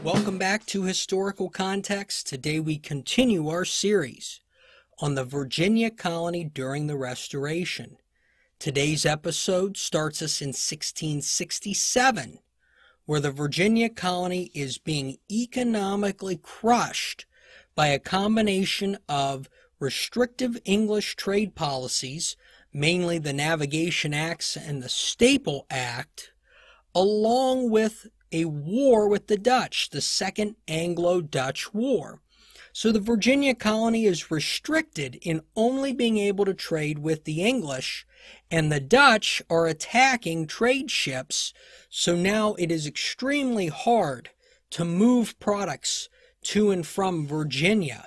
Welcome back to Historical Context. Today we continue our series on the Virginia colony during the Restoration. Today's episode starts us in 1667, where the Virginia colony is being economically crushed by a combination of restrictive English trade policies, mainly the Navigation Acts and the Staple Act, along with a war with the Dutch, the Second Anglo-Dutch War. So the Virginia colony is restricted in only being able to trade with the English, and the Dutch are attacking trade ships, so now it is extremely hard to move products to and from Virginia.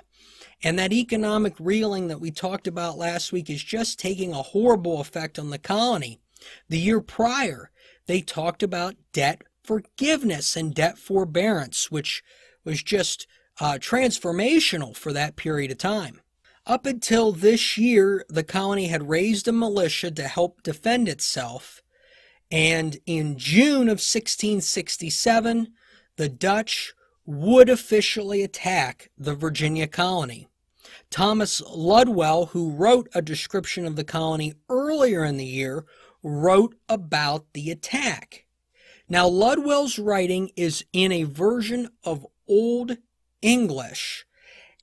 And that economic reeling that we talked about last week is just taking a horrible effect on the colony. The year prior, they talked about debt forgiveness and debt forbearance, which was just transformational for that period of time. Up until this year, the colony had raised a militia to help defend itself, and in June of 1667, the Dutch would officially attack the Virginia colony. Thomas Ludwell, who wrote a description of the colony earlier in the year, wrote about the attack. Now, Ludwell's writing is in a version of Old English,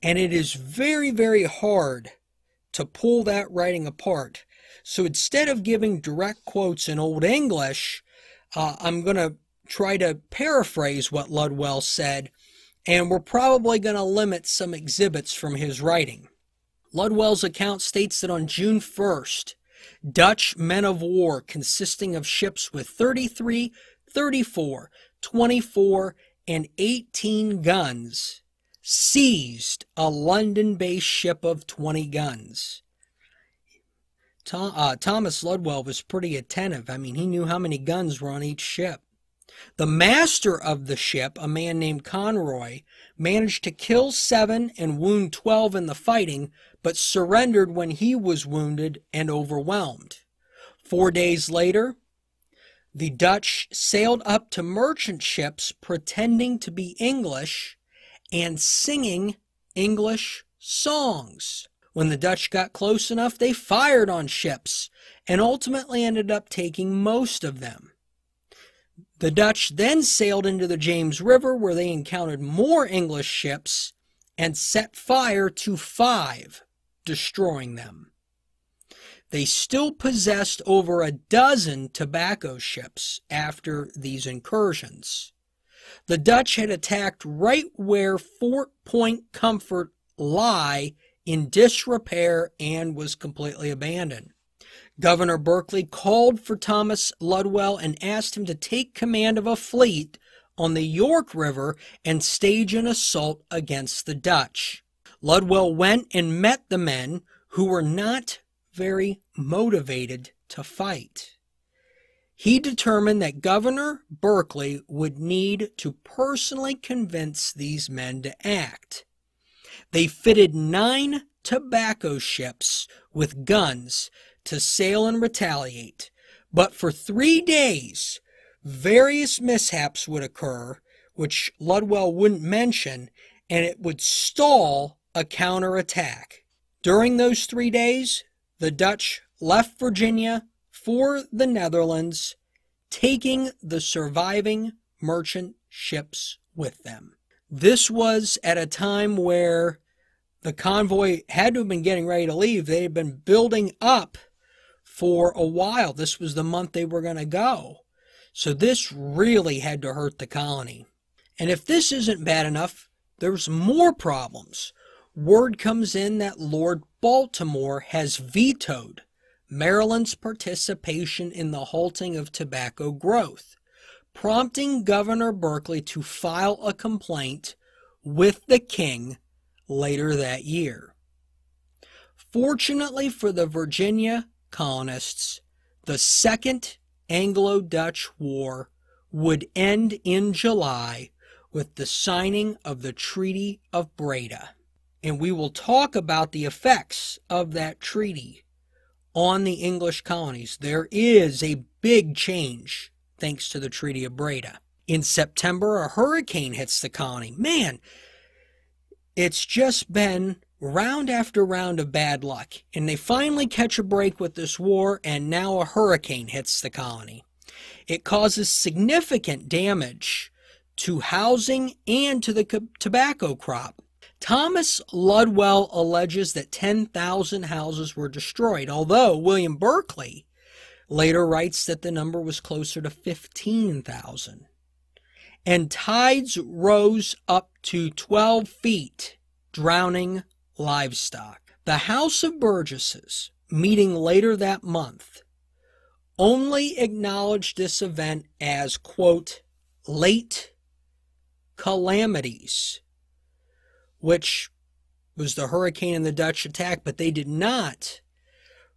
and it is very, very hard to pull that writing apart. So instead of giving direct quotes in Old English, I'm going to try to paraphrase what Ludwell said, and we're probably going to limit some exhibits from his writing. Ludwell's account states that on June 1st, Dutch men of war consisting of ships with 33, 34, 24, and 18 guns seized a London-based ship of 20 guns. Thomas Ludwell was pretty attentive. I mean, he knew how many guns were on each ship. The master of the ship, a man named Conroy, managed to kill 7 and wound 12 in the fighting, but surrendered when he was wounded and overwhelmed. 4 days later, the Dutch sailed up to merchant ships pretending to be English and singing English songs. When the Dutch got close enough, they fired on ships and ultimately ended up taking most of them. The Dutch then sailed into the James River, where they encountered more English ships and set fire to 5, destroying them. They still possessed over a dozen tobacco ships after these incursions. The Dutch had attacked right where Fort Point Comfort lay in disrepair and was completely abandoned. Governor Berkeley called for Thomas Ludwell and asked him to take command of a fleet on the York River and stage an assault against the Dutch. Ludwell went and met the men, who were not very motivated to fight. He determined that Governor Berkeley would need to personally convince these men to act. They fitted 9 tobacco ships with guns to sail and retaliate, but for 3 days, various mishaps would occur, which Ludwell wouldn't mention, and it would stall a counterattack. During those 3 days, the Dutch left Virginia for the Netherlands, taking the surviving merchant ships with them. This was at a time where the convoy had to have been getting ready to leave. They had been building up for a while. This was the month they were going to go. So this really had to hurt the colony. And if this isn't bad enough, there's more problems. Word comes in that Lord Baltimore has vetoed Maryland's participation in the halting of tobacco growth, prompting Governor Berkeley to file a complaint with the king later that year. Fortunately for the Virginia colonists, the Second Anglo-Dutch War would end in July with the signing of the Treaty of Breda. And we will talk about the effects of that treaty on the English colonies. There is a big change thanks to the Treaty of Breda. In September, a hurricane hits the colony. Man, it's just been round after round of bad luck, and they finally catch a break with this war, and now a hurricane hits the colony. It causes significant damage to housing and to the tobacco crop. Thomas Ludwell alleges that 10,000 houses were destroyed, although William Berkeley later writes that the number was closer to 15,000. And tides rose up to 12 feet, drowning livestock. The House of Burgesses, meeting later that month, only acknowledged this event as, quote, late calamities, which was the hurricane and the Dutch attack, but they did not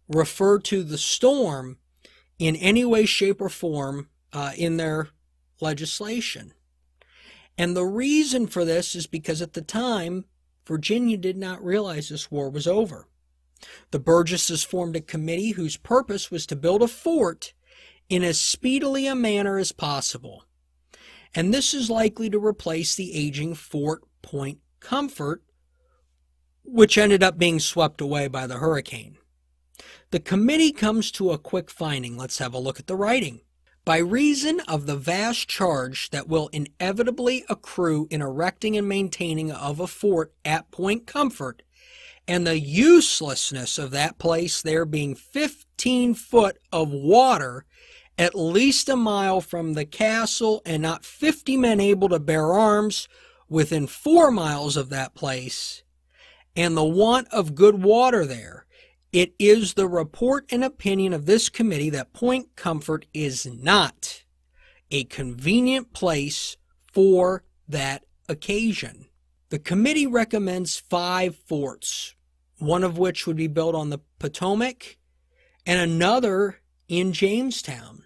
refer to the storm in any way, shape, or form in their legislation. And the reason for this is because at the time, Virginia did not realize this war was over. The Burgesses formed a committee whose purpose was to build a fort in as speedily a manner as possible. And this is likely to replace the aging Fort Point Comfort, which ended up being swept away by the hurricane. The committee comes to a quick finding. Let's have a look at the writing. By reason of the vast charge that will inevitably accrue in erecting and maintaining of a fort at Point Comfort, and the uselessness of that place there being 15 foot of water at least a mile from the castle, and not 50 men able to bear arms within 4 miles of that place, and the want of good water there, it is the report and opinion of this committee that Point Comfort is not a convenient place for that occasion. The committee recommends 5 forts, one of which would be built on the Potomac and another in Jamestown.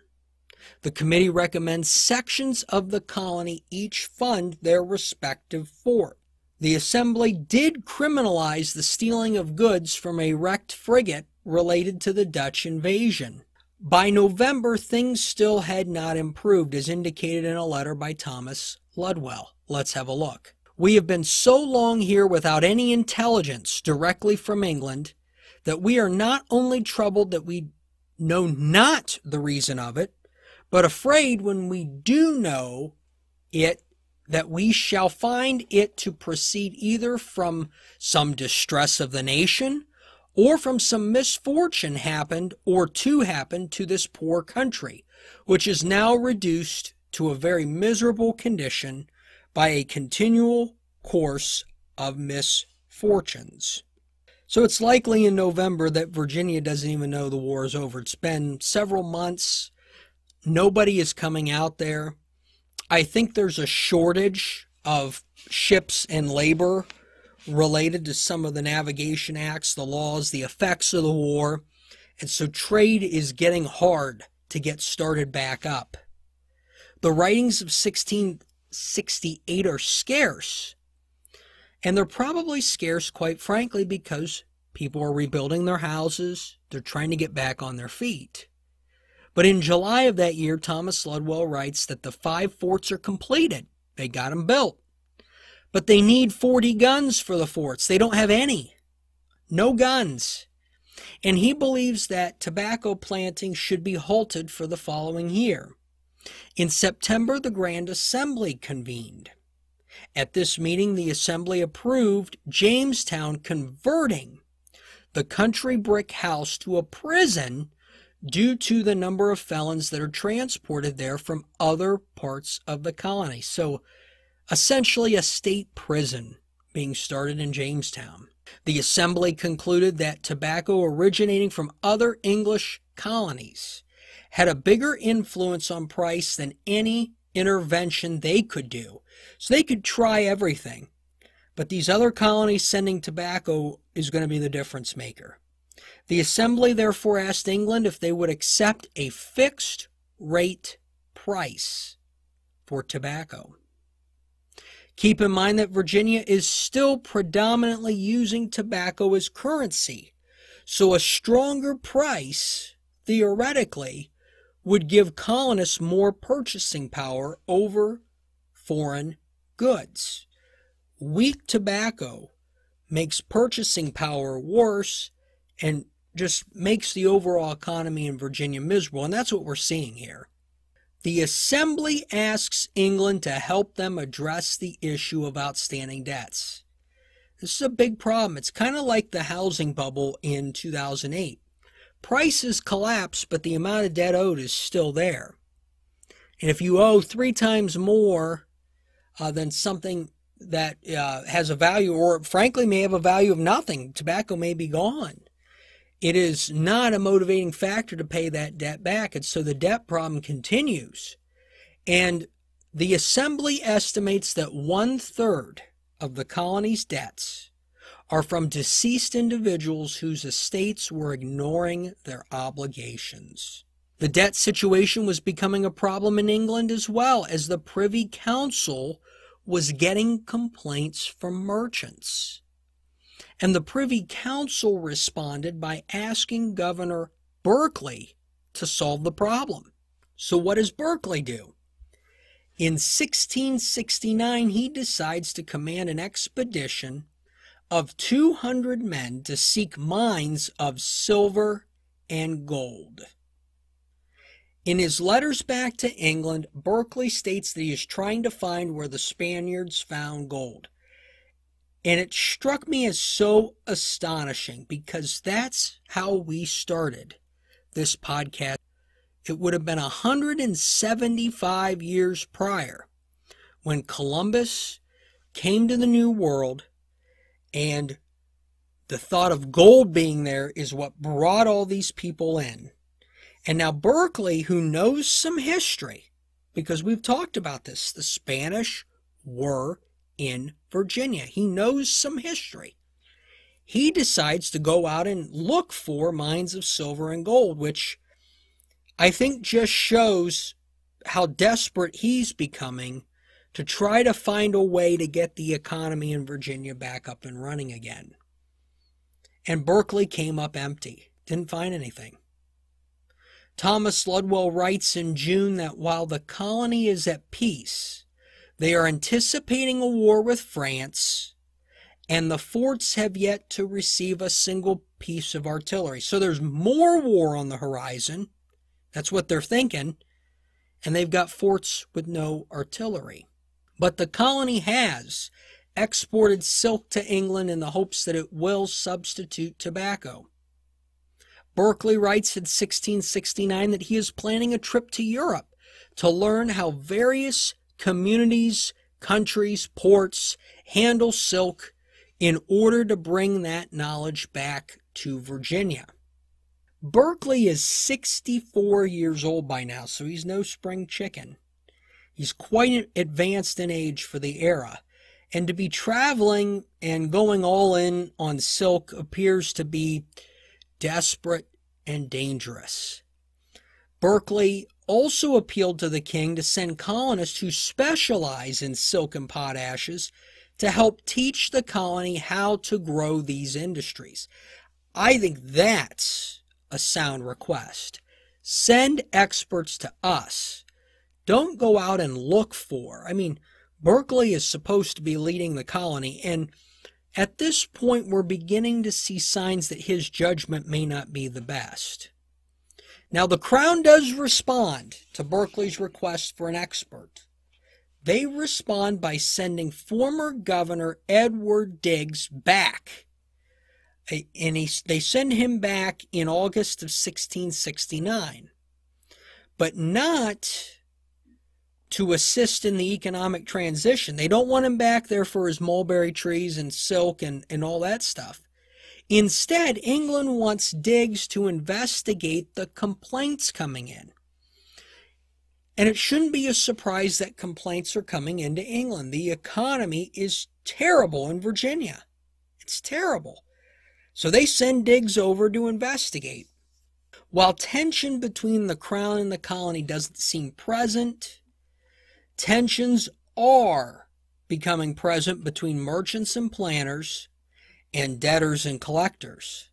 The committee recommends sections of the colony each fund their respective fort. The Assembly did criminalize the stealing of goods from a wrecked frigate related to the Dutch invasion. By November, things still had not improved, as indicated in a letter by Thomas Ludwell. Let's have a look. We have been so long here without any intelligence directly from England that we are not only troubled that we know not the reason of it, but afraid when we do know it, that we shall find it to proceed either from some distress of the nation, or from some misfortune happened or to happen to this poor country, which is now reduced to a very miserable condition by a continual course of misfortunes. So it's likely in November that Virginia doesn't even know the war is over. It's been several months. Nobody is coming out there. I think there's a shortage of ships and labor related to some of the navigation acts, the laws, the effects of the war. And so trade is getting hard to get started back up. The writings of 1668 are scarce. And they're probably scarce, quite frankly, because people are rebuilding their houses. They're trying to get back on their feet. But in July of that year, Thomas Ludwell writes that the 5 forts are completed. They got them built. But they need 40 guns for the forts. They don't have any. No guns. And he believes that tobacco planting should be halted for the following year. In September, the Grand Assembly convened. At this meeting, the Assembly approved Jamestown converting the country brick house to a prison due to the number of felons that are transported there from other parts of the colony. So essentially a state prison being started in Jamestown. The Assembly concluded that tobacco originating from other English colonies had a bigger influence on price than any intervention they could do. So they could try everything, but these other colonies sending tobacco is going to be the difference maker. The Assembly therefore asked England if they would accept a fixed rate price for tobacco. Keep in mind that Virginia is still predominantly using tobacco as currency, so a stronger price, theoretically, would give colonists more purchasing power over foreign goods. Weak tobacco makes purchasing power worse and just makes the overall economy in Virginia miserable, and that's what we're seeing here. The Assembly asks England to help them address the issue of outstanding debts. This is a big problem. It's kind of like the housing bubble in 2008. Prices collapse, but the amount of debt owed is still there. And if you owe 3 times more than something that has a value, or frankly may have a value of nothing, tobacco may be gone, it is not a motivating factor to pay that debt back. And so the debt problem continues. And the Assembly estimates that 1/3 of the colony's debts are from deceased individuals whose estates were ignoring their obligations. The debt situation was becoming a problem in England as well, as the Privy Council was getting complaints from merchants. And the Privy Council responded by asking Governor Berkeley to solve the problem. So what does Berkeley do? In 1669, he decides to command an expedition of 200 men to seek mines of silver and gold. In his letters back to England, Berkeley states that he is trying to find where the Spaniards found gold. And it struck me as so astonishing, because that's how we started this podcast. It would have been 175 years prior when Columbus came to the New World, and the thought of gold being there is what brought all these people in. And now Berkeley, who knows some history, because we've talked about this, the Spanish were in Virginia. He knows some history. He decides to go out and look for mines of silver and gold, which I think just shows how desperate he's becoming to try to find a way to get the economy in Virginia back up and running again. And Berkeley came up empty, didn't find anything. Thomas Ludwell writes in June that while the colony is at peace, they are anticipating a war with France, and the forts have yet to receive a single piece of artillery. So there's more war on the horizon. That's what they're thinking. And they've got forts with no artillery. But the colony has exported silk to England in the hopes that it will substitute tobacco. Berkeley writes in 1669 that he is planning a trip to Europe to learn how various communities, countries, ports handle silk in order to bring that knowledge back to Virginia. Berkeley is 64 years old by now, so he's no spring chicken. He's quite advanced in age for the era, and to be traveling and going all in on silk appears to be desperate and dangerous. Berkeley also appealed to the king to send colonists who specialize in silk and potashes to help teach the colony how to grow these industries. I think that's a sound request. Send experts to us. Don't go out and look for. I mean, Berkeley is supposed to be leading the colony, and at this point we're beginning to see signs that his judgment may not be the best. Now, the Crown does respond to Berkeley's request for an expert. They respond by sending former Governor Edward Digges back. And they send him back in August of 1669. But not to assist in the economic transition. They don't want him back there for his mulberry trees and silk and all that stuff. Instead, England wants Digges to investigate the complaints coming in. And it shouldn't be a surprise that complaints are coming into England. The economy is terrible in Virginia. It's terrible. So they send Digges over to investigate. While tension between the Crown and the colony doesn't seem present, tensions are becoming present between merchants and planters and debtors and collectors.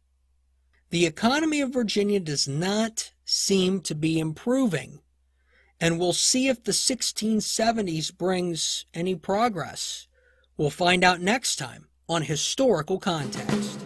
The economy of Virginia does not seem to be improving. And we'll see if the 1670s brings any progress. We'll find out next time on Historical Context.